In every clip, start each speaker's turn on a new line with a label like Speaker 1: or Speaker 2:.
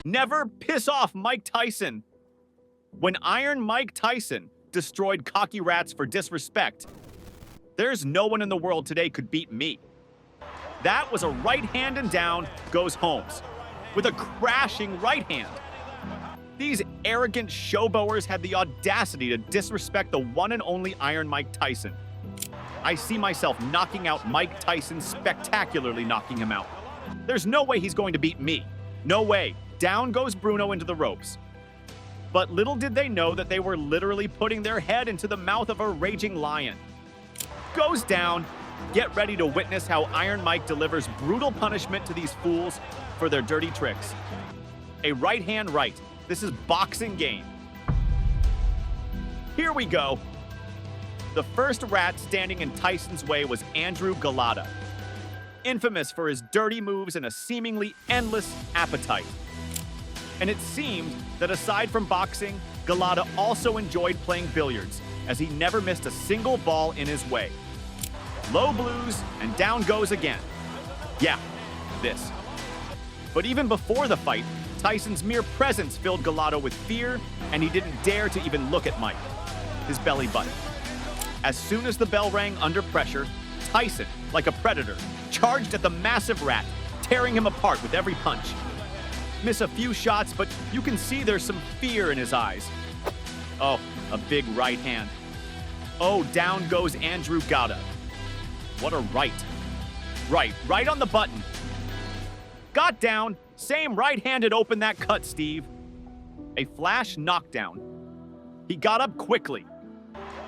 Speaker 1: Never piss off Mike Tyson. When Iron Mike Tyson destroyed cocky rats for disrespect, there's no one in the world today could beat me. That was a right hand and down goes Holmes with a crashing right hand. These arrogant showboers had the audacity to disrespect the one and only Iron Mike Tyson. I see myself knocking out Mike Tyson, spectacularly knocking him out. There's no way he's going to beat me. No way. Down goes Bruno into the ropes. But little did they know that they were literally putting their head into the mouth of a raging lion. Goes down. Get ready to witness how Iron Mike delivers brutal punishment to these fools for their dirty tricks. A right hand right. This is boxing game. Here we go. The first rat standing in Tyson's way was Andrew Galata, infamous for his dirty moves and a seemingly endless appetite. And it seemed that aside from boxing, Galata also enjoyed playing billiards, as he never missed a single ball in his way. Low blues, and down goes again. Yeah, this. But even before the fight, Tyson's mere presence filled Galata with fear, and he didn't dare to even look at Mike, his belly button. As soon as the bell rang under pressure, Tyson, like a predator, charged at the massive rat, tearing him apart with every punch. Miss a few shots, but you can see there's some fear in his eyes. Oh, a big right hand. Oh, down goes Andrew Galata. What a right. Right on the button. Got down, same right-handed open that cut, Steve. A flash knockdown. He got up quickly.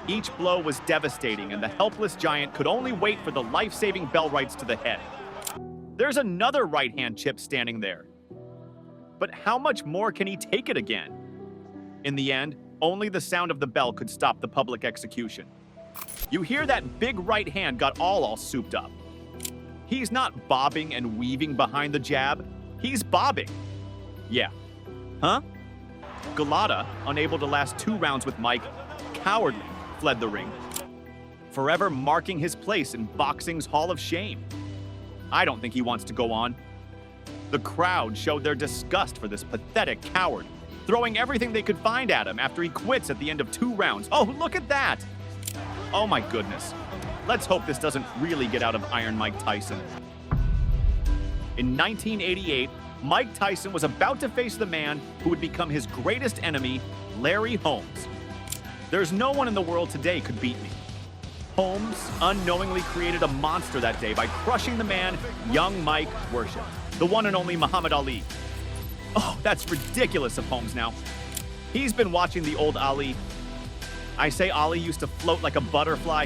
Speaker 1: Each blow was devastating, and the helpless giant could only wait for the life-saving bell rights to the head. There's another right-hand chip standing there. But how much more can he take it again? In the end, only the sound of the bell could stop the public execution. You hear that big right hand got all souped up. He's not bobbing and weaving behind the jab. He's bobbing. Yeah. Huh? Galata, unable to last 2 rounds with Mike, cowardly fled the ring, forever marking his place in boxing's Hall of Shame. I don't think he wants to go on. The crowd showed their disgust for this pathetic coward, throwing everything they could find at him after he quits at the end of 2 rounds. Oh, look at that! Oh my goodness. Let's hope this doesn't really get out of Iron Mike Tyson. In 1988, Mike Tyson was about to face the man who would become his greatest enemy, Larry Holmes. There's no one in the world today could beat me. Holmes unknowingly created a monster that day by crushing the man young Mike worshipped, the one and only Muhammad Ali. Oh, that's ridiculous of Holmes now. He's been watching the old Ali. I say Ali used to float like a butterfly,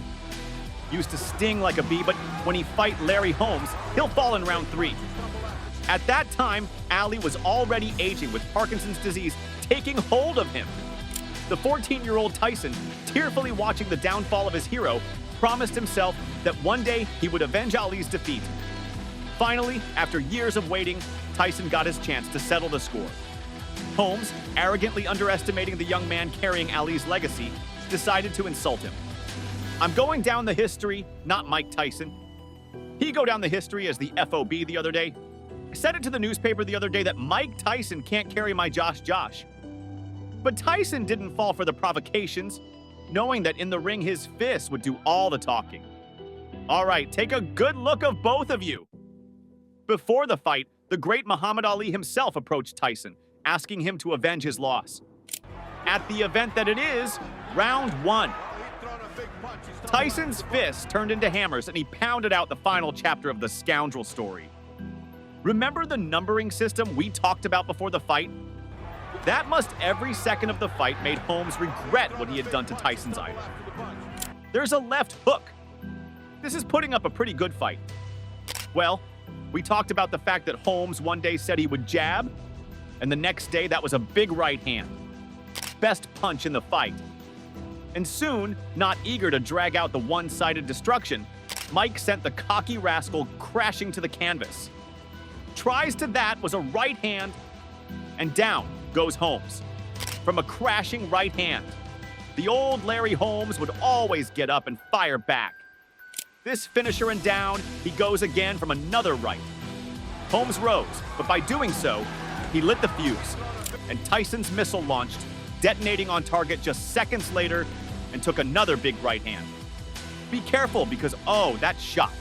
Speaker 1: used to sting like a bee, but when he fight Larry Holmes, he'll fall in round 3. At that time, Ali was already aging with Parkinson's disease taking hold of him. The 14-year-old Tyson, tearfully watching the downfall of his hero, promised himself that one day he would avenge Ali's defeat. Finally, after years of waiting, Tyson got his chance to settle the score. Holmes, arrogantly underestimating the young man carrying Ali's legacy, decided to insult him. I'm going down the history, not Mike Tyson. He go down the history as the FOB the other day. I said it to the newspaper the other day that Mike Tyson can't carry my Josh. But Tyson didn't fall for the provocations, knowing that in the ring his fists would do all the talking. All right, take a good look of both of you. Before the fight, the great Muhammad Ali himself approached Tyson, asking him to avenge his loss. At the event that it is, round 1. Tyson's fists turned into hammers and he pounded out the final chapter of the scoundrel story. Remember the numbering system we talked about before the fight? That must every second of the fight made Holmes regret what he had done to Tyson's idol. There's a left hook. This is putting up a pretty good fight. Well, we talked about the fact that Holmes one day said he would jab, and the next day that was a big right hand. Best punch in the fight. And soon, not eager to drag out the one-sided destruction, Mike sent the cocky rascal crashing to the canvas. Tries to that was a right hand, and down goes Holmes. From a crashing right hand. The old Larry Holmes would always get up and fire back. This finisher and down, he goes again from another right. Holmes rose, but by doing so, He lit the fuse, and Tyson's missile launched, detonating on target just seconds later, and took another big right hand. Be careful because, oh, that shot.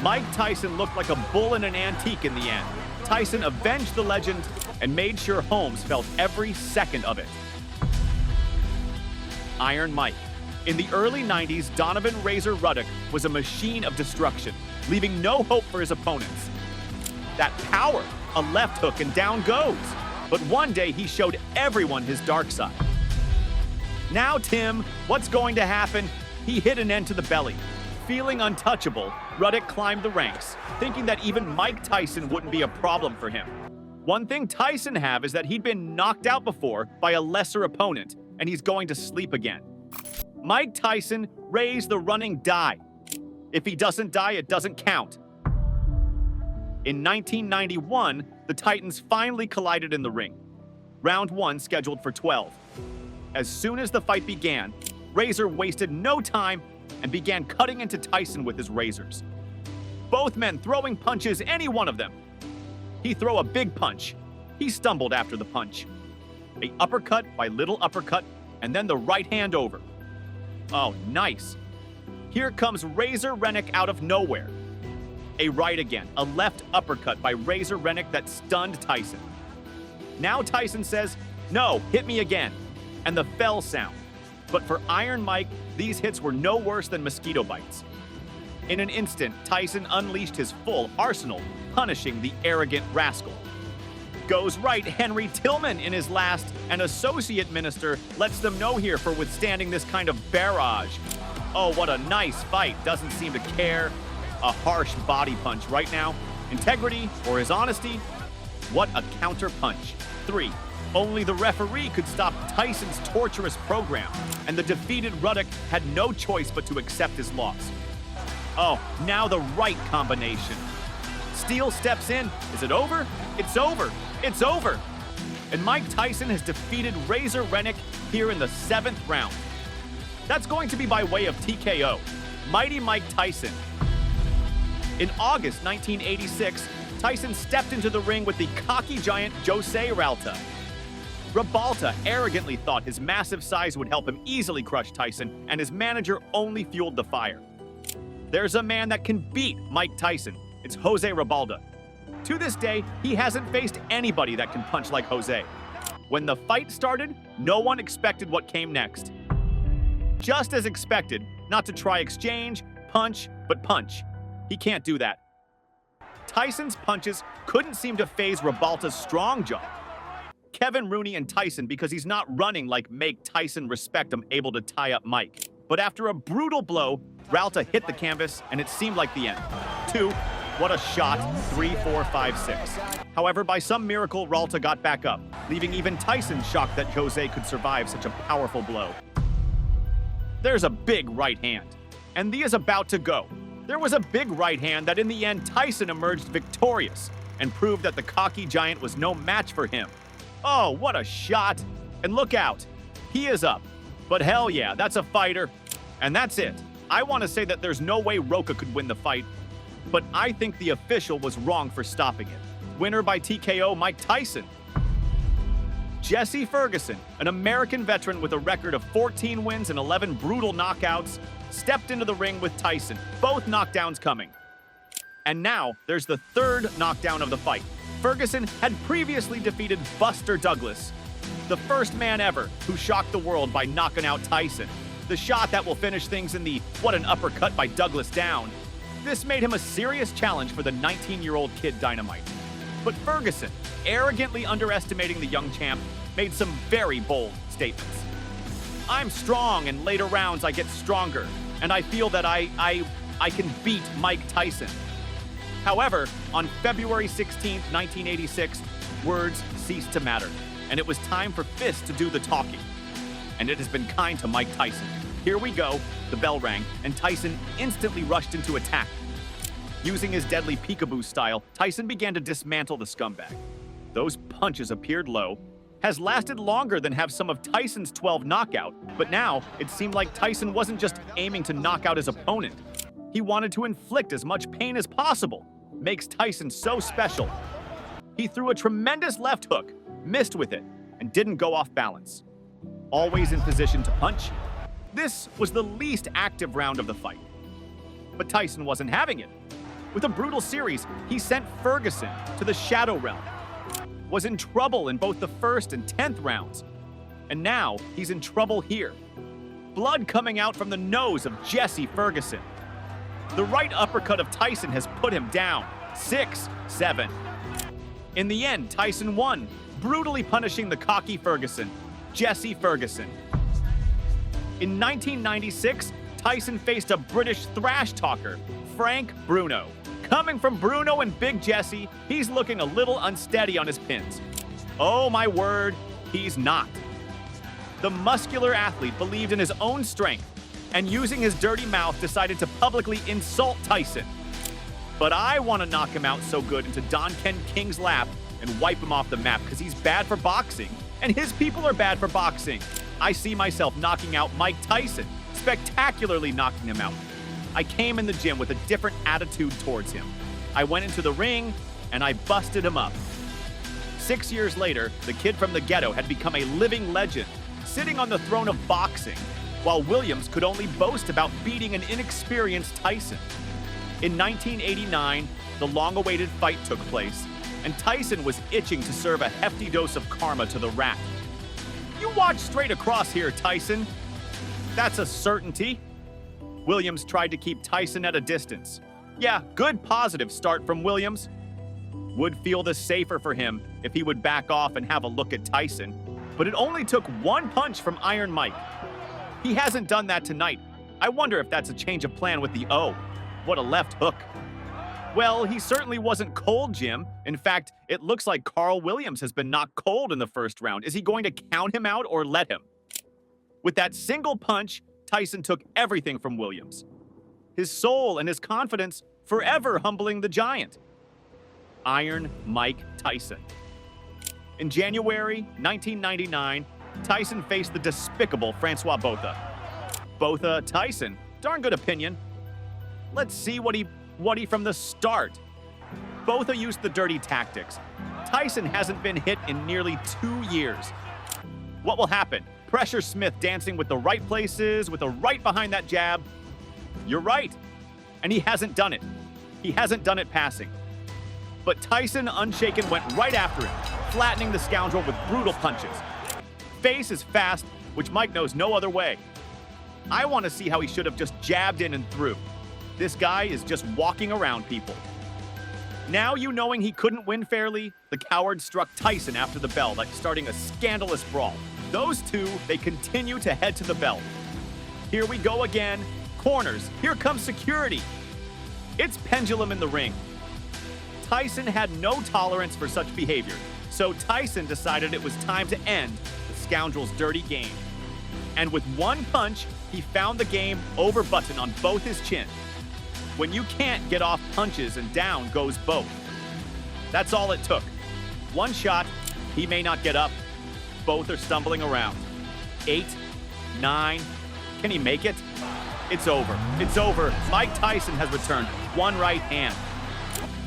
Speaker 1: Mike Tyson looked like a bull in an antique in the end. Tyson avenged the legend and made sure Holmes felt every second of it. Iron Mike. In the early 90s, Donovan Razor Ruddock was a machine of destruction, leaving no hope for his opponents. That power, a left hook and down goes. But one day he showed everyone his dark side. Now, Tim, what's going to happen? He hit an end to the belly. Feeling untouchable, Ruddock climbed the ranks, thinking that even Mike Tyson wouldn't be a problem for him. One thing Tyson have is that he'd been knocked out before by a lesser opponent, and he's going to sleep again. Mike Tyson raised the running die. If he doesn't die, it doesn't count. In 1991, the Titans finally collided in the ring. Round 1 scheduled for 12. As soon as the fight began, Razor wasted no time and began cutting into Tyson with his razors. Both men throwing punches, any one of them. He throw a big punch. He stumbled after the punch. A uppercut by little uppercut, and then the right hand over. Oh, nice. Here comes Razor Rennick out of nowhere. A right again, a left uppercut by Razor Rennick that stunned Tyson. Now Tyson says, "No, hit me again," and the fell sound. But for Iron Mike, these hits were no worse than mosquito bites. In an instant, Tyson unleashed his full arsenal, punishing the arrogant rascal. Goes right Henry Tillman in his last, and associate minister lets them know here for withstanding this kind of barrage. Oh, what a nice fight, doesn't seem to care. A harsh body punch right now. Integrity or his honesty? What a counter punch. 3. Only the referee could stop Tyson's torturous program, and the defeated Ruddock had no choice but to accept his loss. Oh, now the right combination. Steele steps in. Is it over? It's over. It's over. And Mike Tyson has defeated Razor Rennick here in the 7th round. That's going to be by way of TKO. Mighty Mike Tyson. In August 1986, Tyson stepped into the ring with the cocky giant Jose Ralta. Ribalta arrogantly thought his massive size would help him easily crush Tyson, and his manager only fueled the fire. There's a man that can beat Mike Tyson. It's Jose Ribalta. To this day, he hasn't faced anybody that can punch like Jose. When the fight started, no one expected what came next. Just as expected, not to try exchange, punch, but punch. He can't do that. Tyson's punches couldn't seem to faze Ribalta's strong jaw. Kevin Rooney and Tyson, because he's not running like make Tyson respect him, able to tie up Mike. But after a brutal blow, Ralta hit the canvas, and it seemed like the end. 2. What a shot. 3, 4, 5, 6. However, by some miracle, Ralta got back up, leaving even Tyson shocked that Jose could survive such a powerful blow. There's a big right hand, and the is about to go. There was a big right hand that in the end Tyson emerged victorious and proved that the cocky giant was no match for him. Oh, what a shot. And look out. He is up. But hell yeah, that's a fighter. And that's it. I want to say that there's no way Roca could win the fight, but I think the official was wrong for stopping it. Winner by TKO, Mike Tyson. Jesse Ferguson, an American veteran with a record of 14 wins and 11 brutal knockouts, stepped into the ring with Tyson, both knockdowns coming. And now, there's the 3rd knockdown of the fight. Ferguson had previously defeated Buster Douglas, the first man ever who shocked the world by knocking out Tyson. The shot that will finish things in the "what an uppercut by Douglas" down. This made him a serious challenge for the 19-year-old kid Dynamite. But Ferguson, arrogantly underestimating the young champ, made some very bold statements. I'm strong, and later rounds I get stronger, and I feel that I can beat Mike Tyson. However, on February 16, 1986, words ceased to matter, and it was time for fists to do the talking. And it has been kind to Mike Tyson. Here we go, the bell rang, and Tyson instantly rushed into attack. Using his deadly peekaboo style, Tyson began to dismantle the scumbag. Those punches appeared low, has lasted longer than have some of Tyson's 12 knockout, but now it seemed like Tyson wasn't just aiming to knock out his opponent. He wanted to inflict as much pain as possible. Makes Tyson so special. He threw a tremendous left hook, missed with it, and didn't go off balance. Always in position to punch. This was the least active round of the fight. But Tyson wasn't having it. With a brutal series, he sent Ferguson to the Shadow Realm. Was in trouble in both the first and 10th rounds. And now he's in trouble here. Blood coming out from the nose of Jesse Ferguson. The right uppercut of Tyson has put him down. 6-7. In the end, Tyson won, brutally punishing the cocky Ferguson, Jesse Ferguson. In 1996, Tyson faced a British thrash talker, Frank Bruno. Coming from Bruno and Big Jesse, he's looking a little unsteady on his pins. Oh my word, he's not. The muscular athlete believed in his own strength and using his dirty mouth decided to publicly insult Tyson. But I want to knock him out so good into Don Ken King's lap and wipe him off the map because he's bad for boxing and his people are bad for boxing. I see myself knocking out Mike Tyson, spectacularly knocking him out. I came in the gym with a different attitude towards him. I went into the ring and I busted him up. 6 years later, the kid from the ghetto had become a living legend, sitting on the throne of boxing, while Williams could only boast about beating an inexperienced Tyson. In 1989, the long-awaited fight took place, and Tyson was itching to serve a hefty dose of karma to the rat. You watch straight across here, Tyson. That's a certainty. Williams tried to keep Tyson at a distance. Yeah, good positive start from Williams. Would feel the safer for him if he would back off and have a look at Tyson, but it only took one punch from Iron Mike. He hasn't done that tonight. I wonder if that's a change of plan with the O. What a left hook. Well, he certainly wasn't cold, Jim. In fact, it looks like Carl Williams has been knocked cold in the first round. Is he going to count him out or let him? With that single punch, Tyson took everything from Williams. His soul and his confidence forever humbling the giant. Iron Mike Tyson. In January 1999, Tyson faced the despicable Francois Botha. Botha, Tyson, darn good opinion. Let's see what he from the start. Botha used the dirty tactics. Tyson hasn't been hit in nearly 2 years. What will happen? Pressure Smith dancing with the right places, with a right behind that jab. You're right. And he hasn't done it. He hasn't done it passing. But Tyson, unshaken, went right after him, flattening the scoundrel with brutal punches. Face is fast, which Mike knows no other way. I want to see how he should have just jabbed in and through. This guy is just walking around people. Now you knowing he couldn't win fairly, the coward struck Tyson after the bell, like starting a scandalous brawl. Those two, they continue to head to the bell. Here we go again. Corners. Here comes security. It's pendulum in the ring. Tyson had no tolerance for such behavior, so Tyson decided it was time to end the scoundrel's dirty game. And with one punch, he found the game over button on both his chin. When you can't get off punches and down goes both. That's all it took. One shot, he may not get up. Both are stumbling around. 8, 9, can he make it? It's over. It's over. Mike Tyson has returned. One right hand.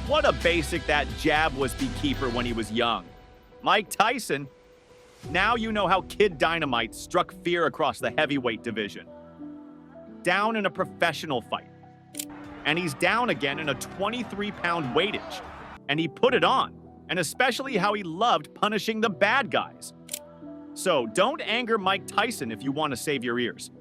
Speaker 1: What a basic that jab was beekeeper when he was young. Mike Tyson, now you know how Kid Dynamite struck fear across the heavyweight division. Down in a professional fight. And he's down again in a 23-pound weightage. And he put it on. And especially how he loved punishing the bad guys. So don't anger Mike Tyson if you want to save your ears.